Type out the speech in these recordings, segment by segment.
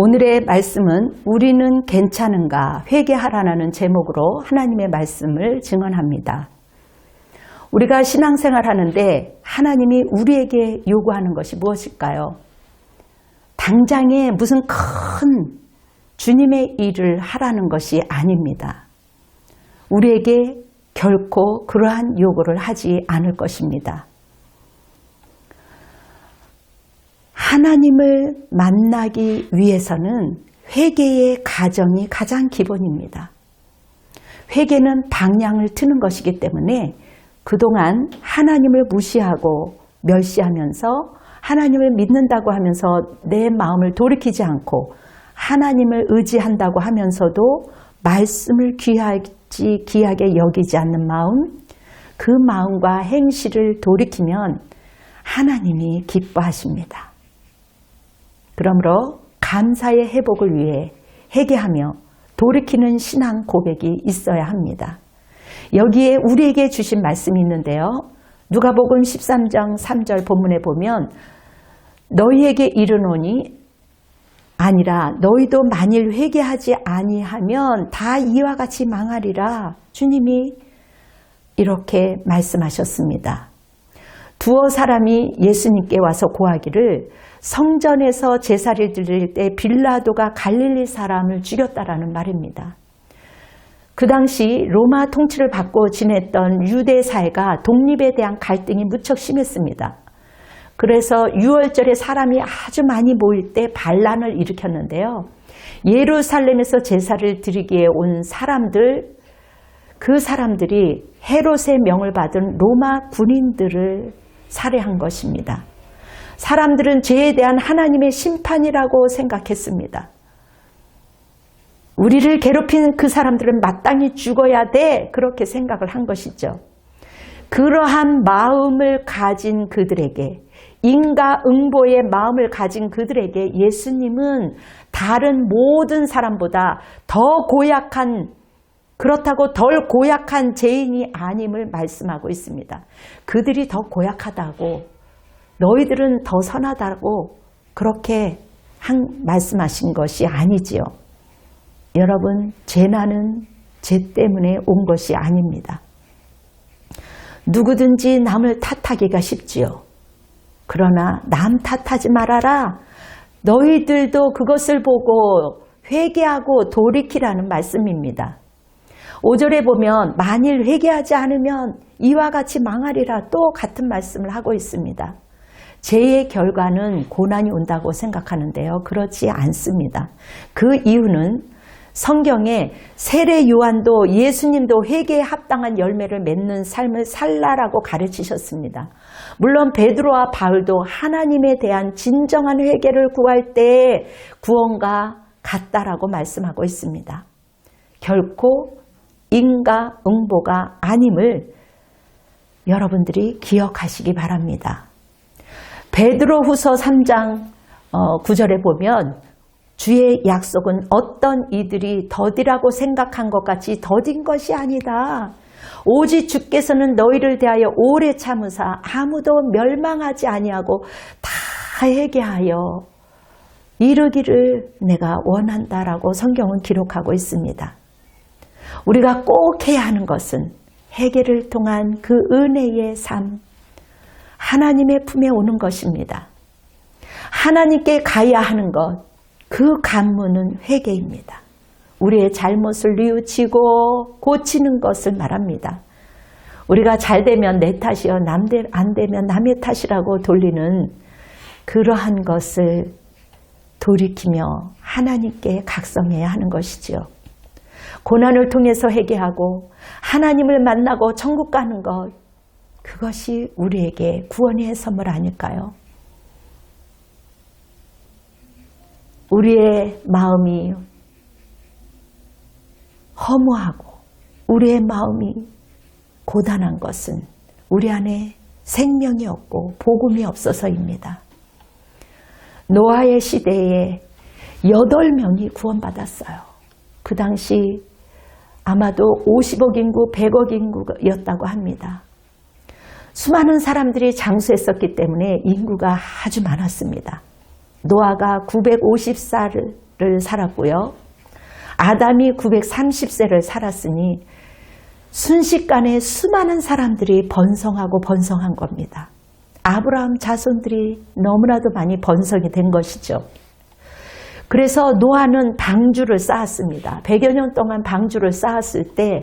오늘의 말씀은 우리는 괜찮은가 회개하라는 제목으로 하나님의 말씀을 증언합니다. 우리가 신앙생활 하는데 하나님이 우리에게 요구하는 것이 무엇일까요? 당장에 무슨 큰 주님의 일을 하라는 것이 아닙니다. 우리에게 결코 그러한 요구를 하지 않을 것입니다. 하나님을 만나기 위해서는 회개의 과정이 가장 기본입니다. 회개는 방향을 트는 것이기 때문에 그동안 하나님을 무시하고 멸시하면서 하나님을 믿는다고 하면서 내 마음을 돌이키지 않고 하나님을 의지한다고 하면서도 말씀을 귀하게 여기지 않는 마음, 그 마음과 행실을 돌이키면 하나님이 기뻐하십니다. 그러므로 감사의 회복을 위해 회개하며 돌이키는 신앙 고백이 있어야 합니다. 여기에 우리에게 주신 말씀이 있는데요. 누가복음 13장 3절 본문에 보면 너희에게 이르노니 아니라 너희도 만일 회개하지 아니하면 다 이와 같이 망하리라. 주님이 이렇게 말씀하셨습니다. 두어 사람이 예수님께 와서 고하기를 성전에서 제사를 드릴 때 빌라도가 갈릴리 사람을 죽였다라는 말입니다. 그 당시 로마 통치를 받고 지냈던 유대 사회가 독립에 대한 갈등이 무척 심했습니다. 그래서 유월절에 사람이 아주 많이 모일 때 반란을 일으켰는데요. 예루살렘에서 제사를 드리기에 온 사람들, 그 사람들이 헤롯의 명을 받은 로마 군인들을 살해한 것입니다. 사람들은 죄에 대한 하나님의 심판이라고 생각했습니다. 우리를 괴롭힌 그 사람들은 마땅히 죽어야 돼, 그렇게 생각을 한 것이죠. 그러한 마음을 가진 그들에게, 인과응보의 마음을 가진 그들에게 예수님은 다른 모든 사람보다 더 고약한, 그렇다고 덜 고약한 죄인이 아님을 말씀하고 있습니다. 그들이 더 고약하다고, 너희들은 더 선하다고 그렇게 말씀하신 것이 아니지요. 여러분, 재난은 죄 때문에 온 것이 아닙니다. 누구든지 남을 탓하기가 쉽지요. 그러나 남 탓하지 말아라. 너희들도 그것을 보고 회개하고 돌이키라는 말씀입니다. 5절에 보면 만일 회개하지 않으면 이와 같이 망하리라, 또 같은 말씀을 하고 있습니다. 죄의 결과는 고난이 온다고 생각하는데요. 그렇지 않습니다. 그 이유는 성경에 세례 요한도 예수님도 회개에 합당한 열매를 맺는 삶을 살라라고 가르치셨습니다. 물론 베드로와 바울도 하나님에 대한 진정한 회개를 구할 때 구원과 같다라고 말씀하고 있습니다. 결코 인과응보가 아님을 여러분들이 기억하시기 바랍니다. 베드로후서 3장 9절에 보면 주의 약속은 어떤 이들이 더디라고 생각한 것 같이 더딘 것이 아니다. 오직 주께서는 너희를 대하여 오래 참으사 아무도 멸망하지 아니하고 다 회개하여 이르기를 내가 원한다라고 성경은 기록하고 있습니다. 우리가 꼭 해야 하는 것은 회개를 통한 그 은혜의 삶, 하나님의 품에 오는 것입니다. 하나님께 가야 하는 것, 그 간문은 회개입니다. 우리의 잘못을 뉘우치고 고치는 것을 말합니다. 우리가 잘 되면 내 탓이요, 안 되면 남의 탓이라고 돌리는 그러한 것을 돌이키며 하나님께 각성해야 하는 것이지요. 고난을 통해서 회개하고 하나님을 만나고 천국 가는 것, 그것이 우리에게 구원의 선물 아닐까요? 우리의 마음이 허무하고 우리의 마음이 고단한 것은 우리 안에 생명이 없고 복음이 없어서입니다. 노아의 시대에 8명이 구원받았어요. 그 당시 아마도 50억 인구, 100억 인구였다고 합니다. 수많은 사람들이 장수했었기 때문에 인구가 아주 많았습니다. 노아가 950살을 살았고요. 아담이 930세를 살았으니 순식간에 수많은 사람들이 번성하고 번성한 겁니다. 아브라함 자손들이 너무나도 많이 번성이 된 것이죠. 그래서 노아는 방주를 쌓았습니다. 100여 년 동안 방주를 쌓았을 때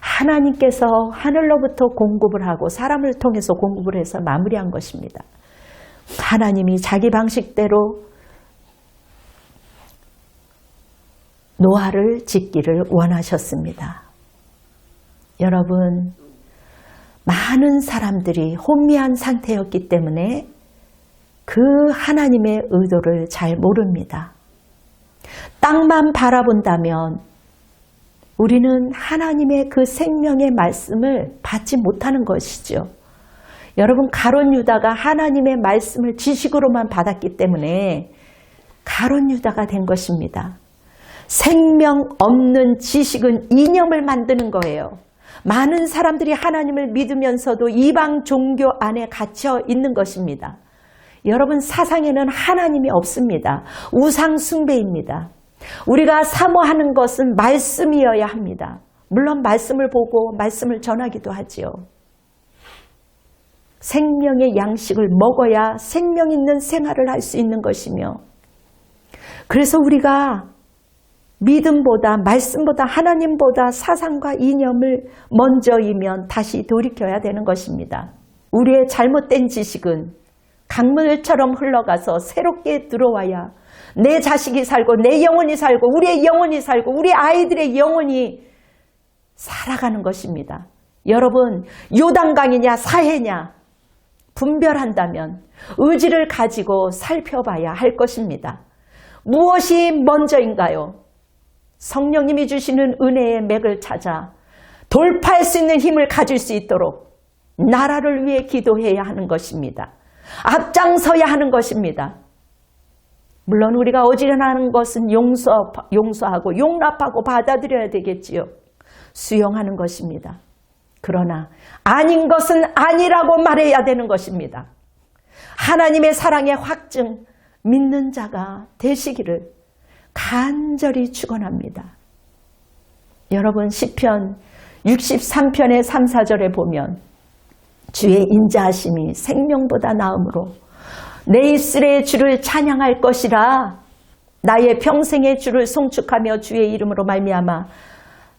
하나님께서 하늘로부터 공급을 하고 사람을 통해서 공급을 해서 마무리한 것입니다. 하나님이 자기 방식대로 노아를 짓기를 원하셨습니다. 여러분, 많은 사람들이 혼미한 상태였기 때문에 그 하나님의 의도를 잘 모릅니다. 땅만 바라본다면 우리는 하나님의 그 생명의 말씀을 받지 못하는 것이죠. 여러분, 가룟 유다가 하나님의 말씀을 지식으로만 받았기 때문에 가룟 유다가 된 것입니다. 생명 없는 지식은 이념을 만드는 거예요. 많은 사람들이 하나님을 믿으면서도 이방 종교 안에 갇혀 있는 것입니다. 여러분, 사상에는 하나님이 없습니다. 우상 숭배입니다. 우리가 사모하는 것은 말씀이어야 합니다. 물론 말씀을 보고 말씀을 전하기도 하지요. 생명의 양식을 먹어야 생명 있는 생활을 할 수 있는 것이며, 그래서 우리가 믿음보다 말씀보다 하나님보다 사상과 이념을 먼저이면 다시 돌이켜야 되는 것입니다. 우리의 잘못된 지식은 강물처럼 흘러가서 새롭게 들어와야 내 자식이 살고 내 영혼이 살고 우리의 영혼이 살고 우리 아이들의 영혼이 살아가는 것입니다. 여러분, 요단강이냐 사해냐 분별한다면 의지를 가지고 살펴봐야 할 것입니다. 무엇이 먼저인가요? 성령님이 주시는 은혜의 맥을 찾아 돌파할 수 있는 힘을 가질 수 있도록 나라를 위해 기도해야 하는 것입니다. 앞장서야 하는 것입니다. 물론 우리가 어지간하는 것은 용서하고 용납하고 받아들여야 되겠지요. 수용하는 것입니다. 그러나 아닌 것은 아니라고 말해야 되는 것입니다. 하나님의 사랑의 확증 믿는 자가 되시기를 간절히 축원합니다. 여러분, 시편 63편의 3, 4절에 보면 주의 인자하심이 생명보다 나음으로 내 입술의 주를 찬양할 것이라. 나의 평생의 주를 송축하며 주의 이름으로 말미암아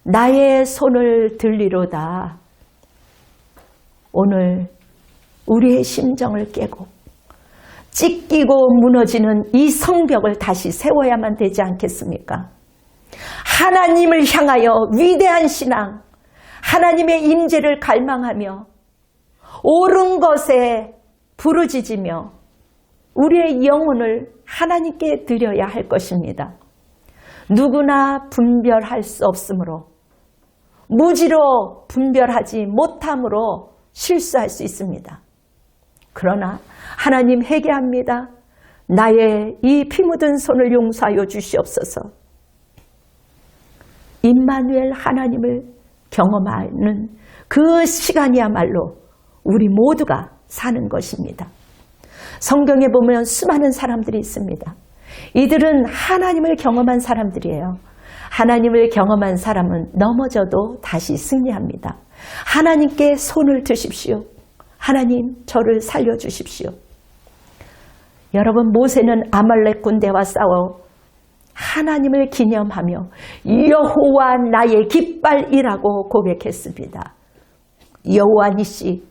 나의 손을 들리로다. 오늘 우리의 심정을 깨고 찢기고 무너지는 이 성벽을 다시 세워야만 되지 않겠습니까? 하나님을 향하여 위대한 신앙, 하나님의 임재를 갈망하며 옳은 것에 부르짖으며 우리의 영혼을 하나님께 드려야 할 것입니다. 누구나 분별할 수 없으므로, 무지로 분별하지 못함으로 실수할 수 있습니다. 그러나 하나님 회개합니다. 나의 이 피 묻은 손을 용서하여 주시옵소서. 임마누엘 하나님을 경험하는 그 시간이야말로 우리 모두가 사는 것입니다. 성경에 보면 수많은 사람들이 있습니다. 이들은 하나님을 경험한 사람들이에요. 하나님을 경험한 사람은 넘어져도 다시 승리합니다. 하나님께 손을 드십시오. 하나님, 저를 살려주십시오. 여러분, 모세는 아말렉 군대와 싸워 하나님을 기념하며 여호와 나의 깃발이라고 고백했습니다. 여호와 니시,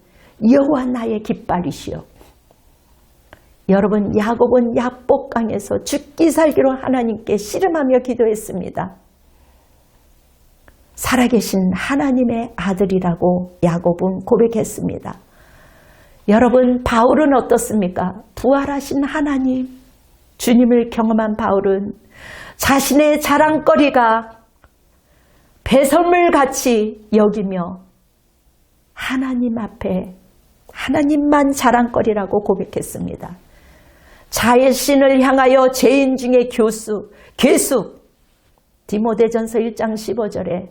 여호와 나의 깃발이시여. 여러분, 야곱은 야복강에서 죽기 살기로 하나님께 씨름하며 기도했습니다. 살아계신 하나님의 아들이라고 야곱은 고백했습니다. 여러분, 바울은 어떻습니까? 부활하신 하나님, 주님을 경험한 바울은 자신의 자랑거리가 배설물같이 여기며 하나님 앞에 하나님만 자랑거리라고 고백했습니다. 자신을 향하여 죄인 중에 괴수, 디모데전서 1장 15절에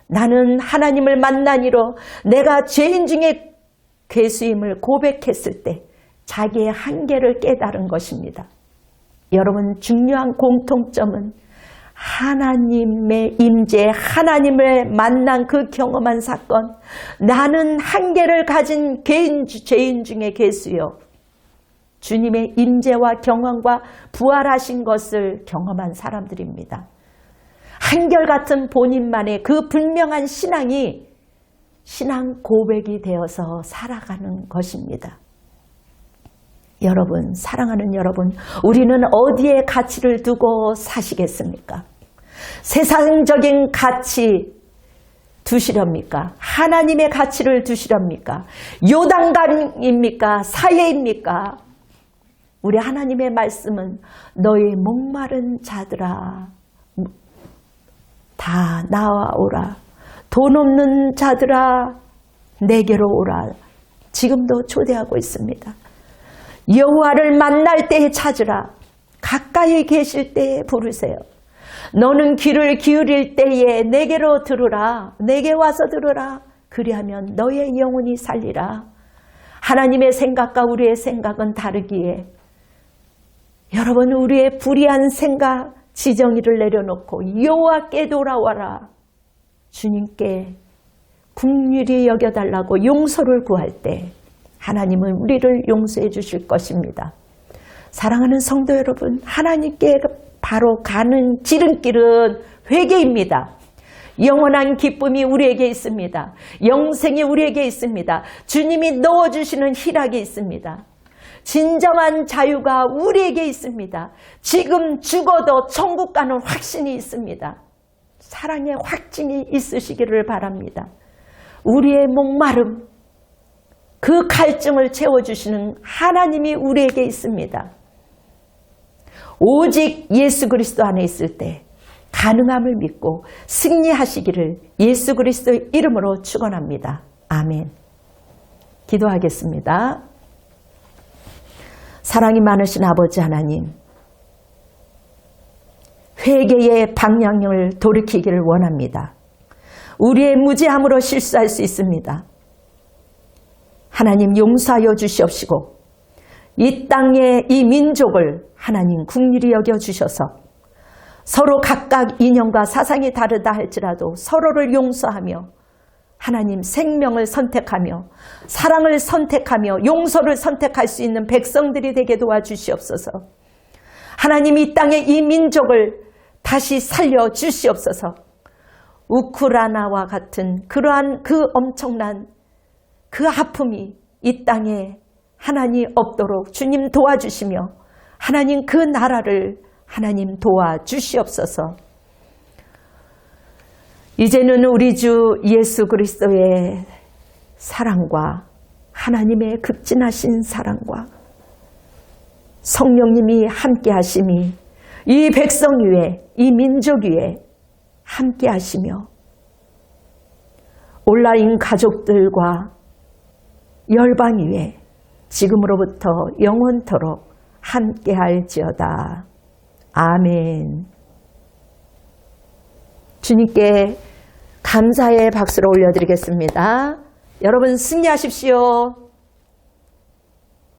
나는 하나님을 만나니로 내가 죄인 중에 괴수임을 고백했을 때 자기의 한계를 깨달은 것입니다. 여러분, 중요한 공통점은 하나님의 임재, 하나님을 만난 그 경험한 사건. 나는 한계를 가진 죄인 중에 괴수요. 주님의 임재와 경험과 부활하신 것을 경험한 사람들입니다. 한결같은 본인만의 그 분명한 신앙이 신앙 고백이 되어서 살아가는 것입니다. 여러분, 사랑하는 여러분, 우리는 어디에 가치를 두고 사시겠습니까? 세상적인 가치 두시렵니까? 하나님의 가치를 두시렵니까? 요단강입니까? 사예입니까? 우리 하나님의 말씀은 너희 목마른 자들아 다 나와오라. 돈 없는 자들아 내게로 오라. 지금도 초대하고 있습니다. 여호와를 만날 때에 찾으라. 가까이 계실 때에 부르세요. 너는 귀를 기울일 때에 내게로 들으라. 내게 와서 들으라. 그리하면 너의 영혼이 살리라. 하나님의 생각과 우리의 생각은 다르기에 여러분, 우리의 불의한 생각, 지정의를 내려놓고 여호와께 돌아와라. 주님께 긍휼히 여겨달라고 용서를 구할 때 하나님은 우리를 용서해 주실 것입니다. 사랑하는 성도 여러분, 하나님께 바로 가는 지름길은 회개입니다. 영원한 기쁨이 우리에게 있습니다. 영생이 우리에게 있습니다. 주님이 넣어주시는 희락이 있습니다. 진정한 자유가 우리에게 있습니다. 지금 죽어도 천국 가는 확신이 있습니다. 사랑의 확증이 있으시기를 바랍니다. 우리의 목마름, 그 갈증을 채워주시는 하나님이 우리에게 있습니다. 오직 예수 그리스도 안에 있을 때 가능함을 믿고 승리하시기를 예수 그리스도의 이름으로 축원합니다. 아멘. 기도하겠습니다. 사랑이 많으신 아버지 하나님, 회개의 방향을 돌이키기를 원합니다. 우리의 무지함으로 실수할 수 있습니다. 하나님 용서하여 주시옵시고 이 땅의 이 민족을 하나님 긍휼히 여겨주셔서 서로 각각 이념과 사상이 다르다 할지라도 서로를 용서하며 하나님 생명을 선택하며 사랑을 선택하며 용서를 선택할 수 있는 백성들이 되게 도와주시옵소서. 하나님 이 땅의 이 민족을 다시 살려 주시옵소서. 우크라이나와 같은 그러한 그 엄청난 그 아픔이 이 땅에 하나님 없도록 주님 도와주시며 하나님 그 나라를 하나님 도와주시옵소서. 이제는 우리 주 예수 그리스도의 사랑과 하나님의 극진하신 사랑과 성령님이 함께 하심이 이 백성 위에 이 민족 위에 함께 하시며 온라인 가족들과 열방 위에 지금으로부터 영원토록 함께 할지어다. 아멘. 주님께 감사의 박수를 올려드리겠습니다. 여러분 승리하십시오.